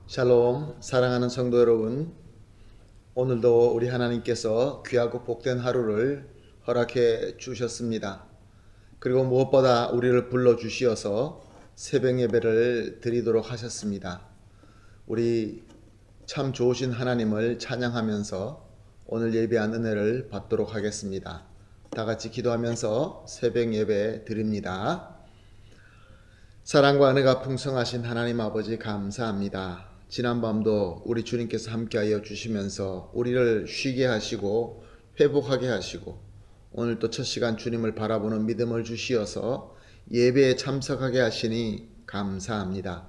샬롬, 사랑하는 성도 여러분, 오늘도 우리 하나님께서 귀하고 복된 하루를 허락해 주셨습니다. 그리고 무엇보다 우리를 불러주시어서 새벽 예배를 드리도록 하셨습니다. 우리 참 좋으신 하나님을 찬양하면서 오늘 예배한 은혜를 받도록 하겠습니다. 다 같이 기도하면서 새벽 예배 드립니다. 사랑과 은혜가 풍성하신 하나님 아버지 감사합니다. 지난밤도 우리 주님께서 함께하여 주시면서 우리를 쉬게 하시고 회복하게 하시고 오늘 또 첫 시간 주님을 바라보는 믿음을 주시어서 예배에 참석하게 하시니 감사합니다.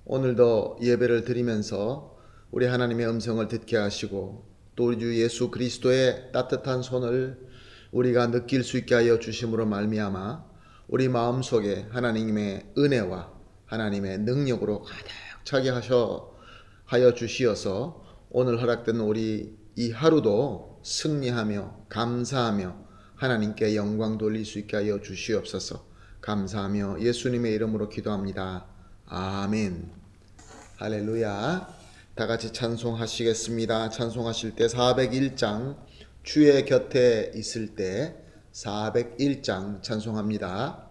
오늘도 예배를 드리면서 우리 하나님의 음성을 듣게 하시고 또 우리 주 예수 그리스도의 따뜻한 손을 우리가 느낄 수 있게 하여 주심으로 말미암아 우리 마음속에 하나님의 은혜와 하나님의 능력으로 가득 차게 하여 주시어서 오늘 허락된 우리 이 하루도 승리하며 감사하며 하나님께 영광 돌릴 수 있게 하여 주시옵소서. 감사하며 예수님의 이름으로 기도합니다. 아멘. 할렐루야. 다 같이 찬송하시겠습니다. 찬송하실 때 401장 주의 곁에 있을 때 401장 찬송합니다.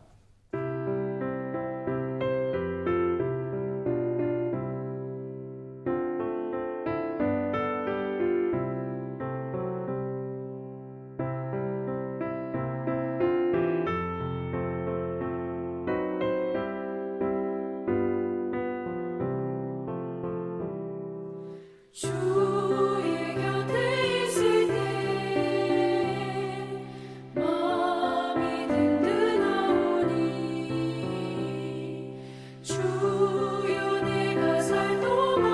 주의 곁에 있을 때 마음이 든든하오니 주여 내가 살 동안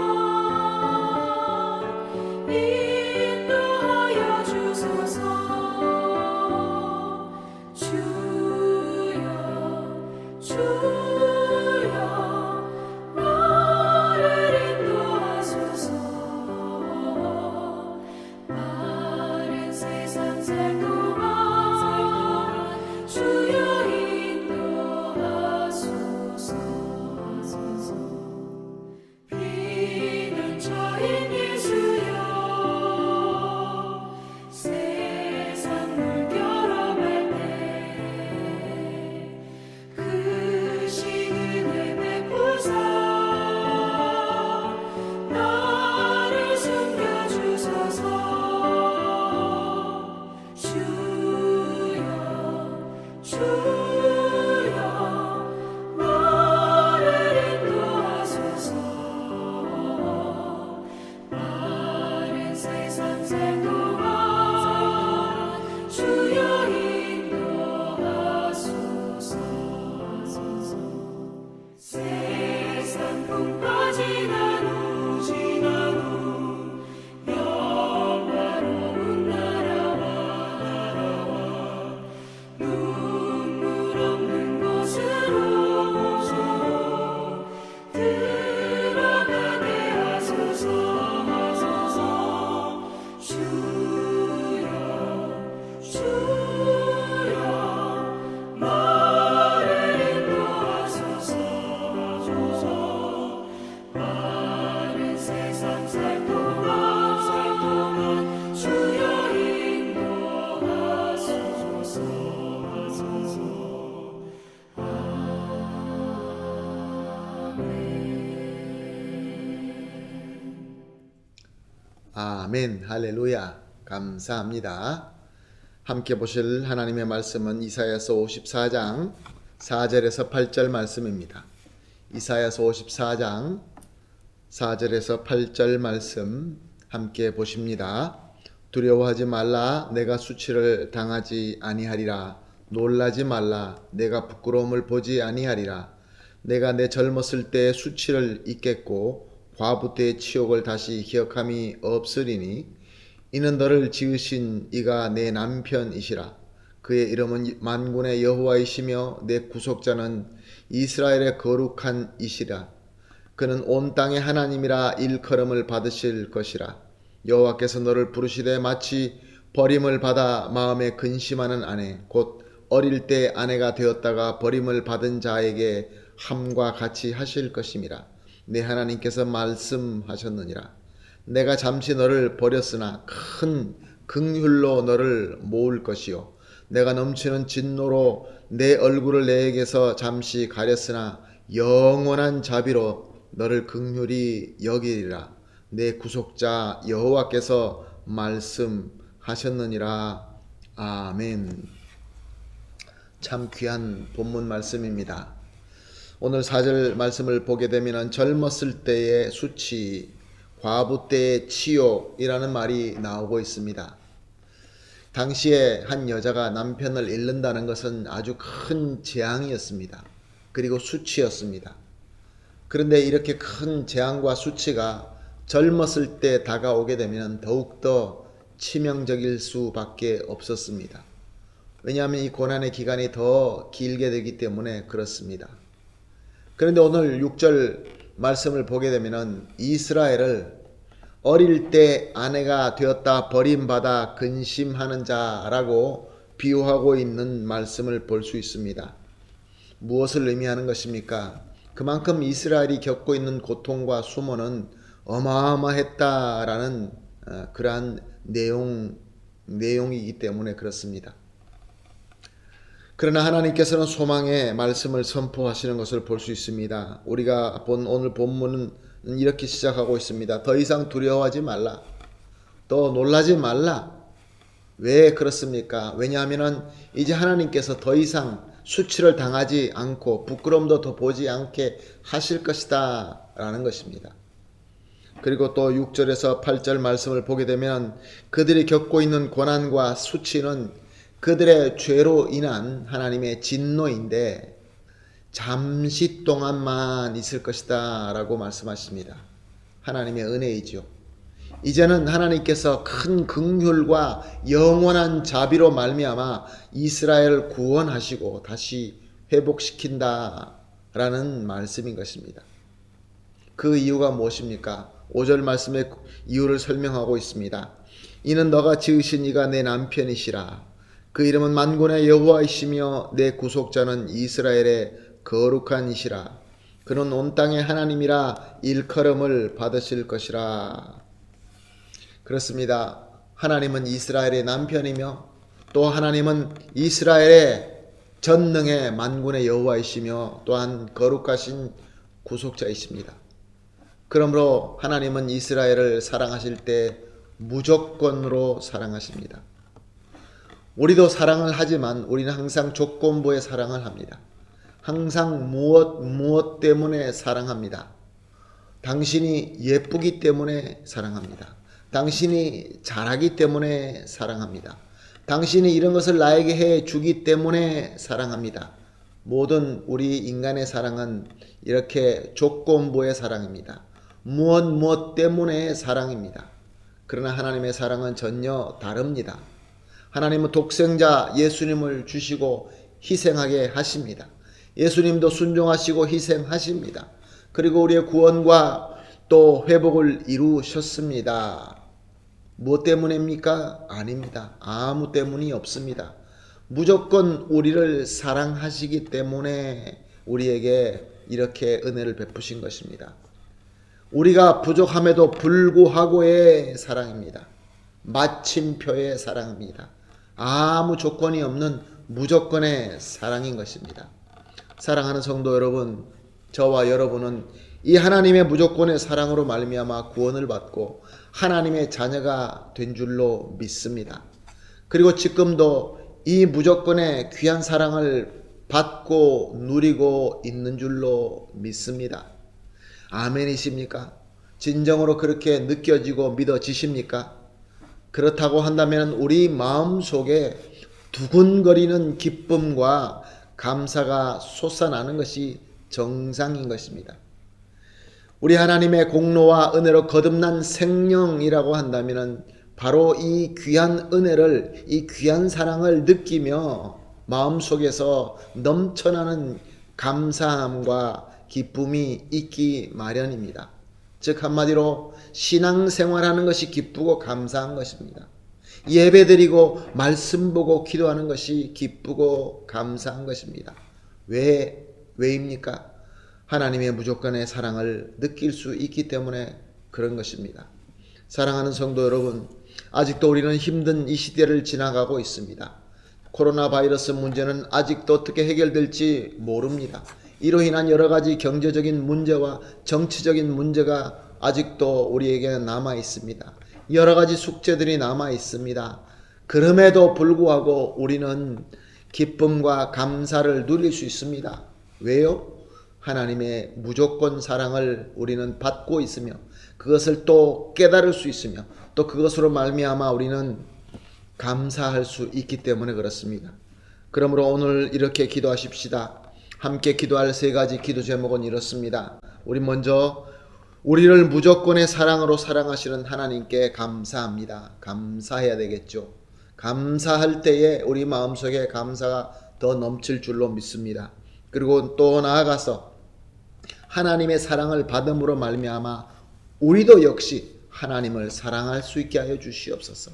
인도하여 주소서. 주여 나를 인도하소서. 바른 세상 살 동안 주여 인도하소서. 피난처인 예수여 세상 물결어갈 때 크신 은혜 베푸사 나를 숨겨주소서. 주여 나를 인도하소서. 바른 세상 살 동안 주여 인도하소서. 세상 풍파 지난 후 영화로운 나라와 눈물 없는 곳으로 들어가게 하소서. 주여 나를 인도하소서. 바른 세상 살 동안 주여 인도하소서. 아멘. 할렐루야. 감사합니다. 함께 보실 하나님의 말씀은 이사야서 54장 4절에서 8절 말씀입니다. 이사야서 54장 4절에서 8절 말씀 함께 보십니다. 두려워하지 말라. 내가 수치를 당하지 아니하리라. 놀라지 말라. 내가 부끄러움을 보지 아니하리라. 내가 내 젊었을 때 수치를 잊겠고 과부 때의 치욕을 다시 기억함이 없으리니 이는 너를 지으신 이가 내 남편이시라. 그의 이름은 만군의 여호와이시며 내 구속자는 이스라엘의 거룩한 이시라. 그는 온 땅의 하나님이라 일컬음을 받으실 것이라. 여호와께서 너를 부르시되 마치 버림을 받아 마음에 근심하는 아내 곧 어릴 때 아내가 되었다가 버림을 받은 자에게 함과 같이 하실 것임이라. 내 하나님께서 말씀하셨느니라. 내가 잠시 너를 버렸으나 큰 긍휼로 너를 모을 것이요 내가 넘치는 진노로 내 얼굴을 내게서 잠시 가렸으나 영원한 자비로 너를 긍휼히 여기리라. 내 구속자 여호와께서 말씀하셨느니라. 아멘. 참 귀한 본문 말씀입니다. 오늘 4절 말씀을 보게 되면 젊었을 때의 수치, 과부 때의 치욕이라는 말이 나오고 있습니다. 당시에 한 여자가 남편을 잃는다는 것은 아주 큰 재앙이었습니다. 그리고 수치였습니다. 그런데 이렇게 큰 재앙과 수치가 젊었을 때 다가오게 되면 더욱더 치명적일 수밖에 없었습니다. 왜냐하면 이 고난의 기간이 더 길게 되기 때문에 그렇습니다. 그런데 오늘 6절 말씀을 보게 되면 이스라엘을 어릴 때 아내가 되었다 버림받아 근심하는 자라고 비유하고 있는 말씀을 볼 수 있습니다. 무엇을 의미하는 것입니까? 그만큼 이스라엘이 겪고 있는 고통과 수모는 어마어마했다라는 그러한 내용이기 때문에 그렇습니다. 그러나 하나님께서는 소망의 말씀을 선포하시는 것을 볼 수 있습니다. 우리가 본 오늘 본문은 이렇게 시작하고 있습니다. 더 이상 두려워하지 말라. 더 놀라지 말라. 왜 그렇습니까? 왜냐하면 이제 하나님께서 더 이상 수치를 당하지 않고 부끄러움도 더 보지 않게 하실 것이다 라는 것입니다. 그리고 또 6절에서 8절 말씀을 보게 되면 그들이 겪고 있는 고난과 수치는 그들의 죄로 인한 하나님의 진노인데 잠시 동안만 있을 것이다 라고 말씀하십니다. 하나님의 은혜이죠. 이제는 하나님께서 큰 긍휼과 영원한 자비로 말미암아 이스라엘을 구원하시고 다시 회복시킨다 라는 말씀인 것입니다. 그 이유가 무엇입니까? 5절 말씀의 이유를 설명하고 있습니다. 이는 너가 지으신 이가 내 남편이시라. 그 이름은 만군의 여호와이시며 내 구속자는 이스라엘의 거룩한 이시라. 그는 온 땅의 하나님이라 일컬음을 받으실 것이라. 그렇습니다. 하나님은 이스라엘의 남편이며 또 하나님은 이스라엘의 전능의 만군의 여호와이시며 또한 거룩하신 구속자이십니다. 그러므로 하나님은 이스라엘을 사랑하실 때 무조건으로 사랑하십니다. 우리도 사랑을 하지만 우리는 항상 조건부의 사랑을 합니다. 항상 무엇 때문에 사랑합니다. 당신이 예쁘기 때문에 사랑합니다. 당신이 잘하기 때문에 사랑합니다. 당신이 이런 것을 나에게 해 주기 때문에 사랑합니다. 모든 우리 인간의 사랑은 이렇게 조건부의 사랑입니다. 무엇 때문에 사랑입니다. 그러나 하나님의 사랑은 전혀 다릅니다. 하나님은 독생자 예수님을 주시고 희생하게 하십니다. 예수님도 순종하시고 희생하십니다. 그리고 우리의 구원과 또 회복을 이루셨습니다. 무엇 때문입니까? 아닙니다. 아무 때문이 없습니다. 무조건 우리를 사랑하시기 때문에 우리에게 이렇게 은혜를 베푸신 것입니다. 우리가 부족함에도 불구하고의 사랑입니다. 마침표의 사랑입니다. 아무 조건이 없는 무조건의 사랑인 것입니다. 사랑하는 성도 여러분, 저와 여러분은 이 하나님의 무조건의 사랑으로 말미암아 구원을 받고 하나님의 자녀가 된 줄로 믿습니다. 그리고 지금도 이 무조건의 귀한 사랑을 받고 누리고 있는 줄로 믿습니다. 아멘이십니까? 진정으로 그렇게 느껴지고 믿어지십니까? 그렇다고 한다면 우리 마음속에 두근거리는 기쁨과 감사가 솟아나는 것이 정상인 것입니다. 우리 하나님의 공로와 은혜로 거듭난 생명이라고 한다면 바로 이 귀한 은혜를, 이 귀한 사랑을 느끼며 마음속에서 넘쳐나는 감사함과 기쁨이 있기 마련입니다. 즉 한마디로 신앙생활하는 것이 기쁘고 감사한 것입니다. 예배드리고 말씀 보고 기도하는 것이 기쁘고 감사한 것입니다. 왜입니까? 하나님의 무조건의 사랑을 느낄 수 있기 때문에 그런 것입니다. 사랑하는 성도 여러분, 아직도 우리는 힘든 이 시대를 지나가고 있습니다. 코로나 바이러스 문제는 아직도 어떻게 해결될지 모릅니다. 이로 인한 여러 가지 경제적인 문제와 정치적인 문제가 아직도 우리에게 남아 있습니다. 여러 가지 숙제들이 남아 있습니다. 그럼에도 불구하고 우리는 기쁨과 감사를 누릴 수 있습니다. 왜요? 하나님의 무조건 사랑을 우리는 받고 있으며 그것을 또 깨달을 수 있으며 또 그것으로 말미암아 우리는 감사할 수 있기 때문에 그렇습니다. 그러므로 오늘 이렇게 기도하십시다. 함께 기도할 세 가지 기도 제목은 이렇습니다. 우리 먼저 우리를 무조건의 사랑으로 사랑하시는 하나님께 감사합니다. 감사해야 되겠죠. 감사할 때에 우리 마음속에 감사가 더 넘칠 줄로 믿습니다. 그리고 또 나아가서 하나님의 사랑을 받음으로 말미암아 우리도 역시 하나님을 사랑할 수 있게 하여 주시옵소서.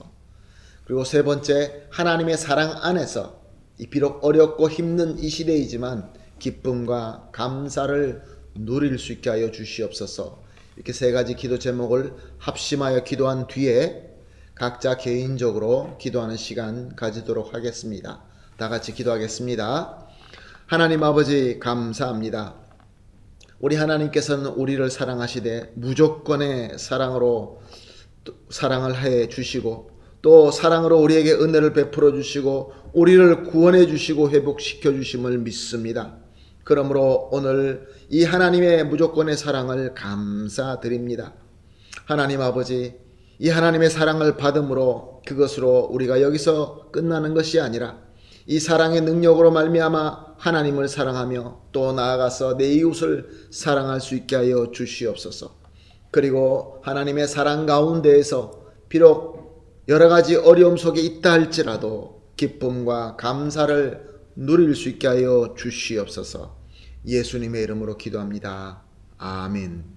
그리고 세 번째, 하나님의 사랑 안에서 비록 어렵고 힘든 이 시대이지만 기쁨과 감사를 누릴 수 있게 하여 주시옵소서. 이렇게 세 가지 기도 제목을 합심하여 기도한 뒤에 각자 개인적으로 기도하는 시간 가지도록 하겠습니다. 다 같이 기도하겠습니다. 하나님 아버지 감사합니다. 우리 하나님께서는 우리를 사랑하시되 무조건의 사랑으로 사랑을 해 주시고 또 사랑으로 우리에게 은혜를 베풀어 주시고 우리를 구원해 주시고 회복시켜 주심을 믿습니다. 그러므로 오늘 이 하나님의 무조건의 사랑을 감사드립니다. 하나님 아버지, 이 하나님의 사랑을 받음으로 그것으로 우리가 여기서 끝나는 것이 아니라 이 사랑의 능력으로 말미암아 하나님을 사랑하며 또 나아가서 내 이웃을 사랑할 수 있게 하여 주시옵소서. 그리고 하나님의 사랑 가운데에서 비록 여러 가지 어려움 속에 있다 할지라도 기쁨과 감사를 누릴 수 있게 하여 주시옵소서. 예수님의 이름으로 기도합니다. 아멘.